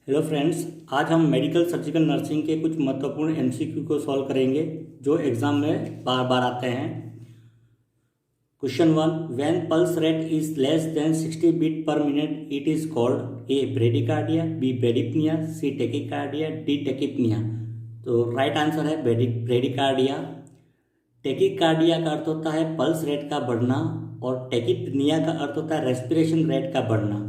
Hello friends, आज हम medical surgical nursing के कुछ महत्वपूर्ण एमसीक्यू को सॉल्व करेंगे जो एग्जाम में बार बार आते हैं। Question 1, when pulse rate is less than 60 beat per minute it is called a bradycardia, B bradypnea, C tachycardia, D tachypnea. तो राइट आंसर है ब्रेडिकार्डिया। टेकिकार्डिया का अर्थ होता है पल्स रेट का बढ़ना और टेकिपनिया का अर्थ होता है रेस्पिरेशन रेट का बढ़ना।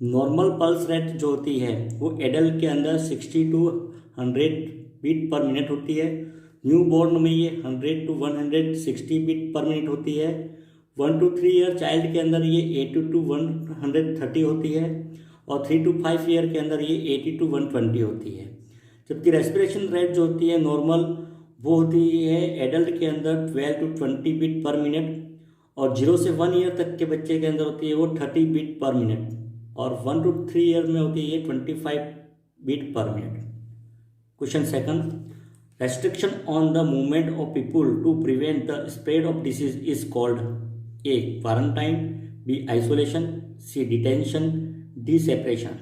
नॉर्मल पल्स रेट जो होती है वो एडल्ट के अंदर 60 टू 100 बीट पर मिनट होती है। न्यू बॉर्न में ये 100 टू 160 बीट पर मिनट होती है। 1 to 3 ईयर चाइल्ड के अंदर ये 80 टू 130 होती है और 3 to 5 ईयर के अंदर ये 80 टू 120 होती है। जबकि रेस्पिरेशन रेट जो होती है नॉर्मल वो होती है एडल्ट के अंदर 12 टू 20 बीट पर मिनट और 0 से 1 ईयर तक के बच्चे के अंदर होती है वो 30 बीट पर मिनट और 1 to 3 ईयर में होती है 25 beat per minute. Question second, restriction on the movement of people to prevent the spread of disease is called A quarantine, B isolation, C detention, D separation.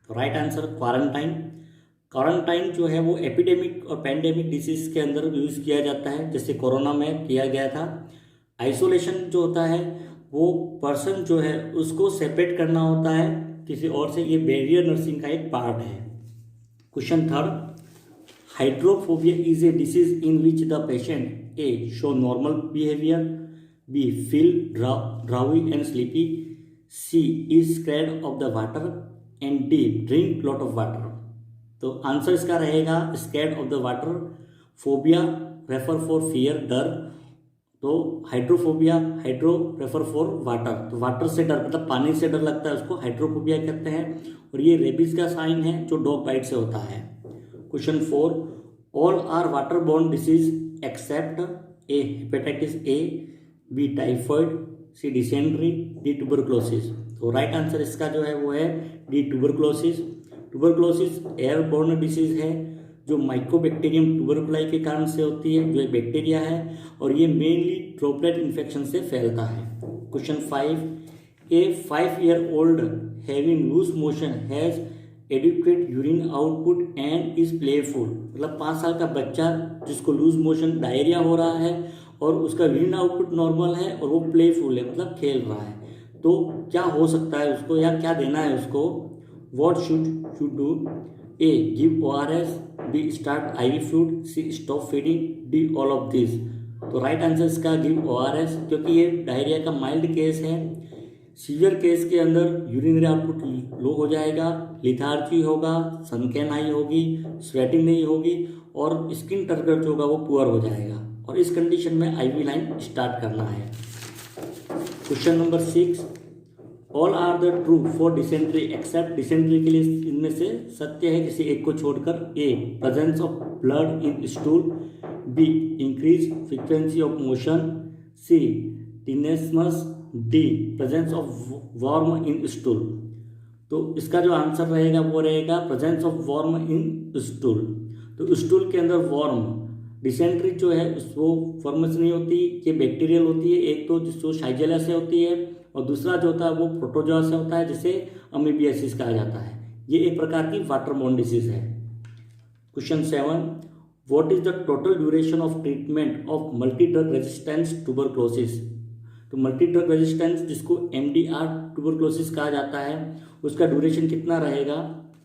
तो right answer quarantine. Quarantine जो है वो epidemic और pandemic disease के अंदर use किया जाता है, जैसे कोरोना में किया गया था। आइसोलेशन जो होता है वो पर्सन जो है उसको सेपरेट करना होता है किसी और से, ये बैरियर नर्सिंग का एक पार्ट है। Question third, hydrophobia is a disease in which the patient A show normal behaviour, B feel drowsy and sleepy, C is scared of the water and D drink lot of water. तो answer इसका रहेगा scared of the water. Phobia refer for fear, डर। तो hydrophobia, hydro refer for water, तो water से डर मतलब पानी से डर लगता है उसको हाइड्रोफोबिया कहते हैं। और ये रेबीज का साइन है जो डॉग बाइट से होता है। Question 4, all are water borne disease except A hepatitis A, B typhoid, C dysentery, D tuberculosis. तो राइट आंसर इसका जो है वो है D tuberculosis. Tuberculosis airborne disease है जो माइकोबैक्टीरियम ट्यूबरकुलाई के कारण से होती है, जो एक बैक्टीरिया है और ये मेनली ड्रॉपलेट इन्फेक्शन से फैलता है। Question 5, a 5 year old having loose motion has adequate urine output and is playful. मतलब 5 साल का बच्चा जिसको लूज मोशन डायरिया हो रहा है और उसका यूरिन आउटपुट नॉर्मल है और वो प्लेफुल है मतलब खेल रहा है, तो क्या हो सकता है उसको या क्या देना है उसको? What should do? A give ORS, B start IV fluid, C stop feeding, D all of this. तो राइट आंसर इसका गिव ORS, क्योंकि ये डायरिया का माइल्ड केस है। सीवियर केस के अंदर यूरिनरी आउटपुट लो हो जाएगा, लिथार्जी होगा, सनकैन होगी, स्वेटिंग नहीं होगी और स्किन टर्गर जो होगा वो पुअर हो जाएगा और इस कंडीशन में IV लाइन स्टार्ट करना है। Question number 6, all are the true for dysentery except dysentery के लिए इनमें से सत्य है किसी एक को छोड़कर। A presence of blood in stool, B increase frequency of motion, C tenesmus, D presence of worm in stool. तो इसका जो आंसर रहेगा वो रहेगा presence of worm in stool. तो स्टूल के अंदर वार्म, डिसेंट्री जो है वो फॉर्म से नहीं होती, ये बैक्टीरियल होती है। एक तो जिसको शाइजेला से होती है और दूसरा जो होता है वो प्रोटोजोआ से होता है जिसे अमीबियासिस कहा जाता है। ये एक प्रकार की वाटरबोर्न डिसीज है। Question 7, what is the total duration of treatment of multi drug resistance tuberculosis. तो मल्टी ड्रग रेजिस्टेंस जिसको MDR ट्यूबरक्लोसिस कहा जाता है उसका ड्यूरेशन कितना रहेगा?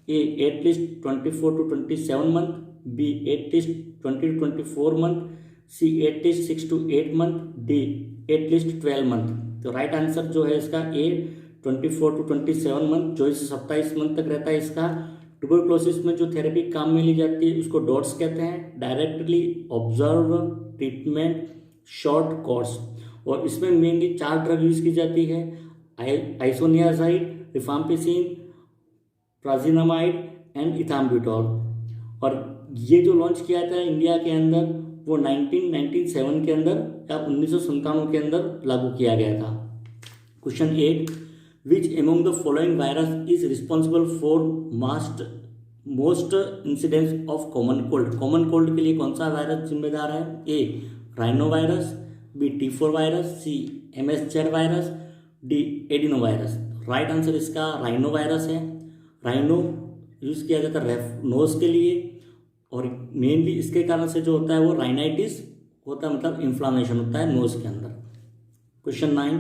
A at least 24 to 27 month, B at least 20 to 24 month, C at least 6 to 8 month, D at least 12 month. तो right answer जो है इसका ए 24 to 27 मंथ, 24 से 27 मंथ तक रहता है इसका। ट्यूबरक्लोसिस में जो थेरेपी काम में ली जाती है उसको डॉट्स कहते हैं, directly observe treatment short course. और इसमें मेनली 4 ड्रग यूज की जाती है, आइसोनियाजाइड, रिफाम्पिसिन, प्राजिनामाइड एंड इथाम्ब्यूटॉल। और ये जो लॉन्च किया था इंडिया के अंदर वो 1997 के अंदर या 1997 के अंदर लागू किया गया था। Question 8, which among the following virus is responsible for most incidence of common cold. Common cold के लिए कौन सा वायरस जिम्मेदार है? A rhino virus, B T4 virus, C MSZ virus, D adeno virus. Right answer इसका rhino virus है। Rhino use किया जाता है नोज के लिए, और मेनली इसके कारण से जो होता है वो राइनाइटिस होता है, मतलब इन्फ्लामेशन होता है नोज के अंदर। Question 9,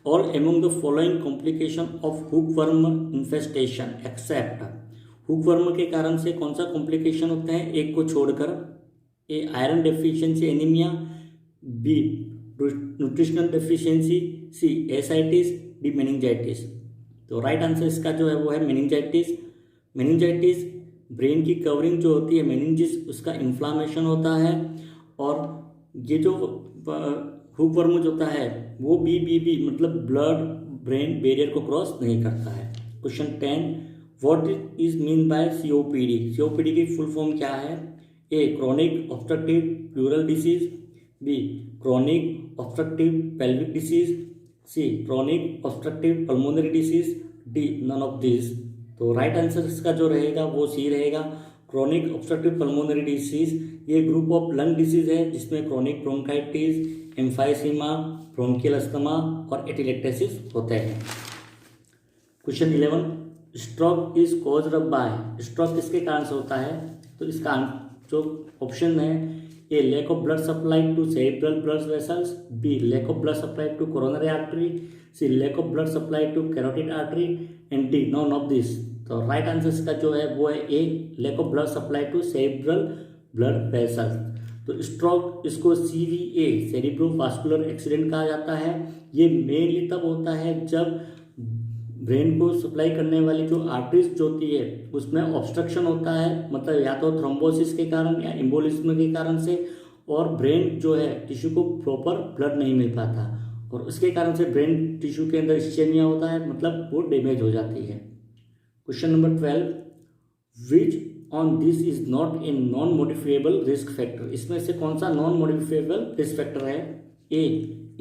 all among the following complication of hookworm infestation except, hookworm के कारण से कौन सा कॉम्प्लिकेशन होते हैं एक को छोड़कर? A iron deficiency anaemia, B nutritional deficiency, C ascites, D meningitis. तो राइट आंसर इसका जो है वो है मेनिंजाइटिस। मेनिंजाइटिस ब्रेन की कवरिंग जो होती है मेनिंजिस, उसका इन्फ्लामेशन होता है, और ये जो हुकवर्म जो होता है वो बी मतलब ब्लड ब्रेन बैरियर को क्रॉस नहीं करता है। Question 10, what is mean by COPD? COPD की फुल फॉर्म क्या है? A chronic obstructive pleural disease, B chronic obstructive pelvic disease, C chronic obstructive pulmonary disease, D none of this. तो right answer इसका जो रहेगा वो सी रहेगा, chronic obstructive pulmonary disease. ये ग्रुप ऑफ लंग डिसीज है जिसमें chronic bronchitis, emphysema, bronchial asthma और एटिलेक्टेसिस होते हैं। Question 11, stroke is caused bye, stroke किसके कारण से होता है? तो इसका जो ऑप्शन है, A lack of blood supply to cerebral blood vessels, B lack of blood supply to coronary artery, C lack of blood supply to carotid artery, and D none of this. तो right answer इसका जो है वो है A lack of blood supply to cerebral blood vessels. तो stroke इसको CVA सेरिब्रोवास्कुलर accident कहा जाता है। ये मेनली तब होता है जब ब्रेन को सप्लाई करने वाली जो आर्टरीज जो होती है उसमें ऑब्स्ट्रक्शन होता है, मतलब या तो थ्रोम्बोसिस के कारण या एम्बोलिज्म के कारण से, और ब्रेन जो है टिश्यू को प्रॉपर ब्लड नहीं मिल पाता, और उसके कारण से ब्रेन टिश्यू के अंदर इस्चेमिया होता है, मतलब वो डैमेज हो जाती है। Question number 12, which on this is not a non modifiable risk factor? इसमें से कौन सा नॉन मॉडिफिएबल रिस्क फैक्टर है? A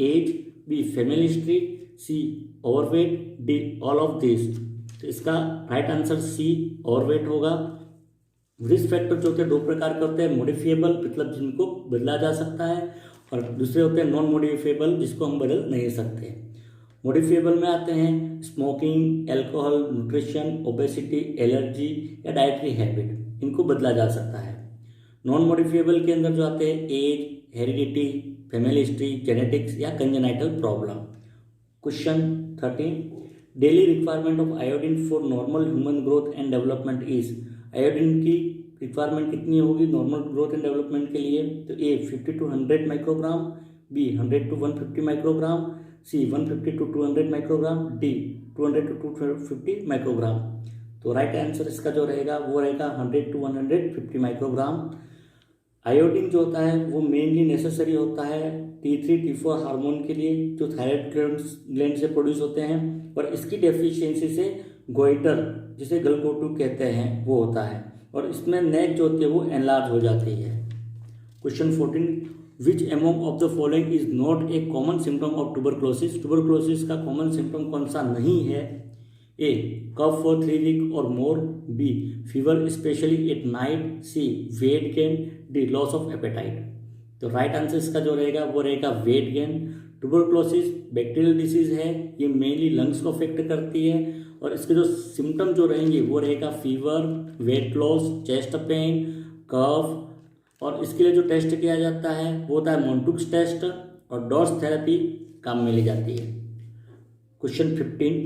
age, B family history, C overweight, D all of this. तो इसका राइट आंसर सी ओवरवेट होगा। Risk factor जो होते हैं दो प्रकार के होते हैं, मॉडिफिएबल मतलब जिनको बदला जा सकता है, और दूसरे होते हैं नॉन मॉडिफिएबल जिसको हम बदल नहीं सकते। मॉडिफिएबल में आते हैं smoking, alcohol, nutrition, obesity, allergy या डाइटरी हैबिट, इनको बदला जा सकता है। नॉन मॉडिफिएबल के अंदर जो आते हैं age, heredity, family history, genetics या congenital problem. Question 13, daily requirement of iodine for normal human growth and development is? Iodine की रिक्वायरमेंट कितनी होगी नॉर्मल ग्रोथ एंड डेवलपमेंट के लिए? तो A 50 to 100 microgram, B 100 to 150 microgram, C 150 to 200 microgram, D 200 to 250 microgram. तो right answer इसका जो रहेगा वो रहेगा 100 to 150 माइक्रोग्राम। आयोडीन जो होता है वो मेनली नेसेसरी होता है T3 T4 हार्मोन के लिए जो थायराइड ग्लैंड से प्रोड्यूस होते हैं, और इसकी डेफिशिएंसी से गोइटर जिसे गलकोटू कहते हैं वो होता है, और इसमें नेक जो होती है वो एनलार्ज हो जाती है। Question 14, which among of the following is not A common symptom of tuberculosis? Tuberculosis का कॉमन सिम्टम कौन सा नहीं है? ए कफ for 3 week or more, B fever specially at night, C weight gain, D loss of appetite. तो right answer इसका जो रहेगा वो रहेगा weight gain. Tuberculosis bacterial disease है, ये मेनली लंग्स को अफेक्ट करती है, और इसके जो सिम्टम जो रहेंगे वो रहेगा fever, weight loss, chest pain, cough, और इसके लिए जो टेस्ट किया जाता है वो होता है मॉन्टुक्स टेस्ट, और डॉट्स थेरेपी काम में ली जाती है। Question 15,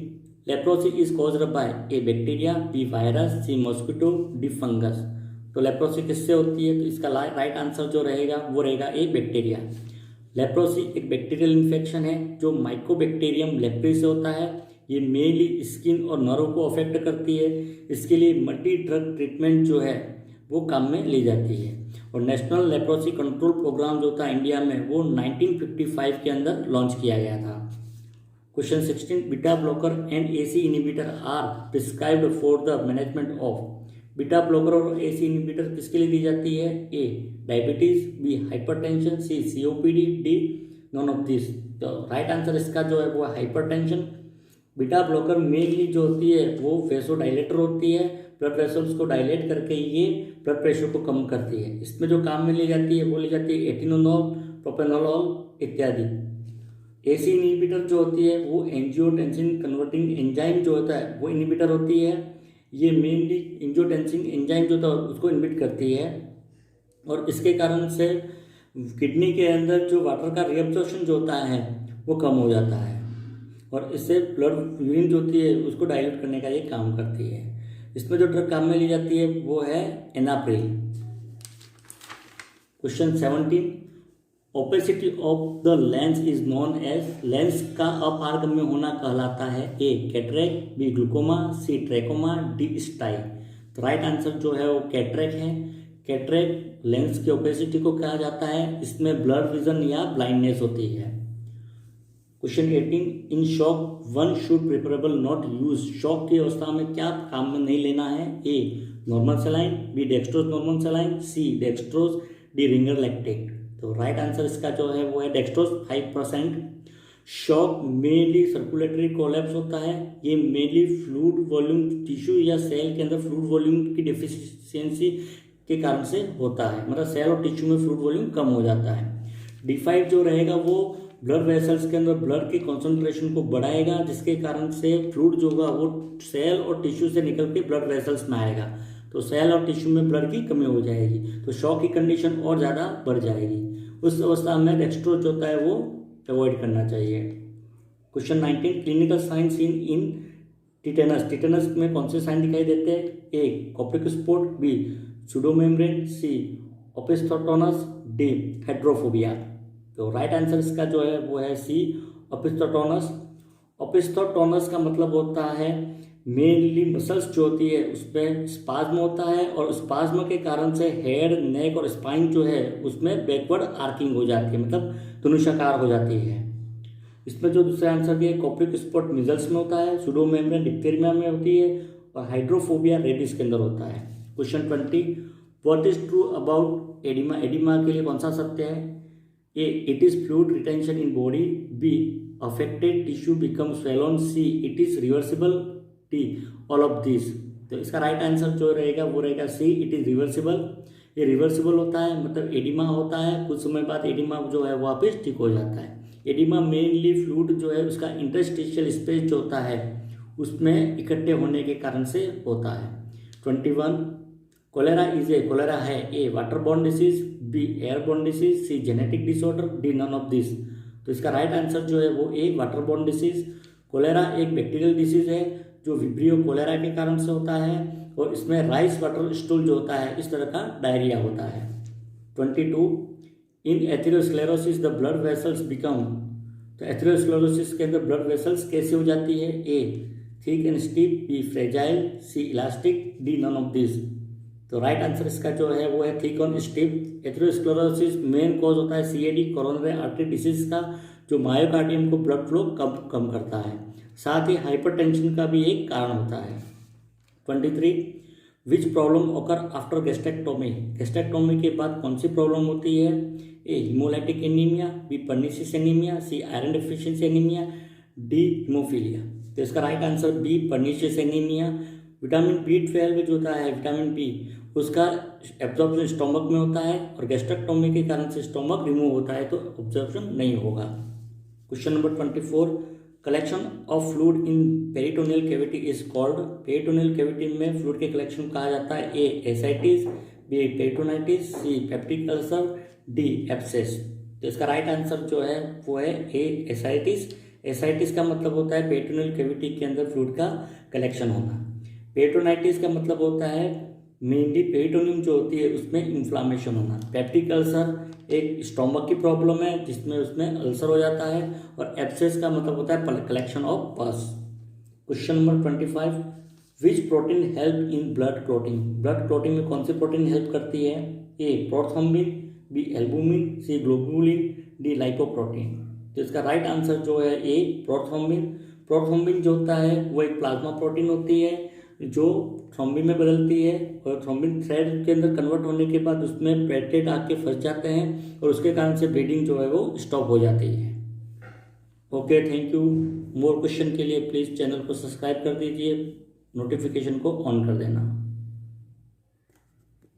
leprosy is caused by a bacteria, B virus, C mosquito, D fungus. तो लेप्रोसी किससे होती है? तो इसका राइट आंसर जो रहेगा वो रहेगा ए बैक्टीरिया। लेप्रोसी एक बैक्टीरियल इन्फेक्शन है जो माइकोबैक्टीरियम लेप्री से होता है। ये मेनली स्किन और नर्व को अफेक्ट करती है। इसके लिए मल्टी ड्रग ट्रीटमेंट जो है वो काम में ली जाती है, और नेशनल लेप्रोसी कंट्रोल प्रोग्राम जो था इंडिया में वो 1955 के अंदर लॉन्च किया गया था। Question 16, beta blocker and ACE inhibitor are prescribed for the management of? Beta blocker और एसी इनहिबिटर किसके लिए दी जाती है? A diabetes, B hypertension, C COPD, D none of this. तो राइट आंसर इसका जो है वो हाइपरटेंशन। बीटा ब्लॉकर मेनली जो होती है वो वेसोडाइलेटर होती है, ब्लड वेसल्स को डायलेट करके ये ब्लड प्रेशर को कम करती है। इसमें जो काम में ली जाती है वो ली जाती है एटिनोनॉल, प्रोपेनोलॉल इत्यादि। एसी इनहिबिटर जो होती है वो एंजियोटेंसिन कन्वर्टिंग एंजाइम जो होता है वो इनहिबिटर होती है। ये मेनली एंजियोटेंसिन एंजाइम जो था उसको इनहिबिट करती है, और इसके कारण से किडनी के अंदर जो वाटर का रिएब्जॉर्प्शन जो होता है वो कम हो जाता है, और इससे ब्लड यूरिन जो होती है उसको डाइल्यूट करने का ये काम करती है। इसमें जो ड्रग काम में ली जाती है वो है enalapril. Question 17, opacity of the lens is known as, lens का अपारगम्य होना कहलाता है A cataract, B glaucoma, C trachoma, D stye. तो राइट आंसर जो है वो कैटरेक्ट है। कैटरेक्ट लेंस की ओपेसिटी को कहा जाता है, इसमें ब्लड विजन या ब्लाइंडनेस होती है। Question 18, in shock one should preferable not use, shock की अवस्था में क्या काम में नहीं लेना है, A normal saline, B dextrose normal saline, C dextrose, D Ringer lactate. तो राइट आंसर इसका जो है वो है dextrose 5%। Shock mainly circulatory collapse होता है, ये मेनली फ्लूइड वॉल्यूम टिश्यू या सेल के अंदर फ्लूइड वॉल्यूम की डिफिशियंसी के कारण से होता है, मतलब सेल और टिश्यू में फ्लूइड वॉल्यूम कम हो जाता है। D5 जो रहेगा वो ब्लड वेसल्स के अंदर ब्लड की कॉन्सेंट्रेशन को बढ़ाएगा, जिसके कारण से फ्लूइड जो होगा वो सेल और टिश्यू से निकल के ब्लड वेसल्स में आएगा, तो सेल और टिश्यू में ब्लड की कमी हो जाएगी, तो शॉक की कंडीशन और ज़्यादा बढ़ जाएगी। उस अवस्था में डेक्सट्रोज जो होता है वो अवॉइड करना चाहिए। क्वेश्चन 19, क्लिनिकल साइंस इन टिटेनस, टिटेनस में कौन से साइन दिखाई देते हैं, ए कॉप्टिक स्पॉट, बी सूडोमेम्ब्रेन, सी ओपिस्थोटोनस, डी हाइड्रोफोबिया। तो राइट आंसर इसका जो है वो है सी ओपिस्थोटोनस। ओपिस्थोटोनस का मतलब होता है मेनली मसल्स जो होती है उसमें स्पाज्म होता है, और स्पाज्म के कारण से हेड, नेक और स्पाइन जो है उसमें बैकवर्ड आर्किंग हो जाती है, मतलब धनुषाकार हो जाती है। इसमें जो दूसरा आंसर दिया कॉप्टिक स्पॉट मिजल्स में होता है, सूडोमेम्ब्रेन डिप्थीरिया में होती है, और हाइड्रोफोबिया रेबिस के अंदर होता है। Question 20, what is true about oedema, oedema के लिए कौन सा सत्य है, A it is fluid retention in body, B affected tissue become swollen, C it is reversible, D all of this. तो इसका राइट आंसर जो रहेगा वो रहेगा सी इट इज रिवर्सिबल। ये रिवर्सिबल होता है, मतलब एडिमा होता है, कुछ समय बाद एडिमा जो है वापस ठीक हो जाता है। एडिमा मेनली फ्लूइड जो है उसका इंटरस्टिशियल स्पेस जो होता है उसमें इकट्ठे होने के कारण से होता है। 21, कोलेरा इज ए, कोलेरा है A water borne disease, B air borne disease, C genetic disorder, D none of this. तो इसका राइट आंसर जो है वो A water borne disease. Cholera एक बैक्टीरियल डिसीज है जो विब्रियो कोलेरा के कारण से होता है, और इसमें राइस वाटर स्टूल जो होता है इस तरह का डायरिया होता है। 22, in atherosclerosis the blood vessels become, तो एथेरोस्क्लेरोसिस के अंदर ब्लड वेसल्स कैसे हो जाती है, A thick and stiff, B fragile, C elastic, D none of this. तो राइट आंसर इसका जो है वो है थिक और स्टिफ। एथेरोस्क्लेरोसिस मेन कॉज होता है सीएडी, कोरोनरी आर्टरी डिसीज का, जो मायोकार्डियम को ब्लड फ्लो कम करता है, साथ ही हाइपरटेंशन का भी एक कारण होता है। 23, which problem occur after gastrectomy, gastrectomy के बाद कौन सी प्रॉब्लम होती है, A haemolytic anaemia, B pernicious anaemia, C iron deficiency anaemia, D haemophilia. तो इसका right answer B pernicious anaemia. Vitamin B12 जो होता है विटामिन बी, उसका एब्जॉर्प्शन स्टोमक में होता है, और गैस्ट्रेक्टोमी के कारण से स्टोमक रिमूव होता है तो एब्जॉर्प्शन नहीं होगा। Question number 24, collection of fluid in peritoneal cavity is called, peritoneal cavity में फ्लूइड के कलेक्शन को कहा जाता है, ए एसाइटिस, बी पेरिटोनाइटिस, सी पेप्टिक अल्सर, डी एब्सेस। तो इसका राइट आंसर जो है वो है ए एसाइटिस। एसाइटिस का मतलब होता है पेरिटोनियल कैविटी के अंदर फ्लूइड का कलेक्शन होना। पेरिटोनाइटिस का मतलब होता है मेनली पेरिटोनियम जो होती है उसमें इन्फ्लामेशन होना। पेप्टिक अल्सर एक स्टोमक की प्रॉब्लम है जिसमें उसमें अल्सर हो जाता है, और एब्सेस का मतलब होता है कलेक्शन ऑफ पस। Question number 25, which protein help in blood clotting, blood clotting में कौन सी प्रोटीन हेल्प करती है, ए प्रोथ्रोम्बिन, बी एल्बुमिन, सी ग्लोबुलिन, डी लाइपोप्रोटीन। तो इसका राइट आंसर जो है ए प्रोथ्रोम्बिन। प्रोथ्रोम्बिन जो होता है वो एक प्लाज्मा प्रोटीन होती है जो थ्रोम्बिन में बदलती है, और थ्रोम्बिन थ्रेड के अंदर कन्वर्ट होने के बाद उसमें प्लेटलेट आके फंस जाते हैं, और उसके कारण से ब्लीडिंग जो है वो स्टॉप हो जाती है। Okay, thank you. More question के लिए प्लीज़ चैनल को सब्सक्राइब कर दीजिए, नोटिफिकेशन को ऑन कर देना।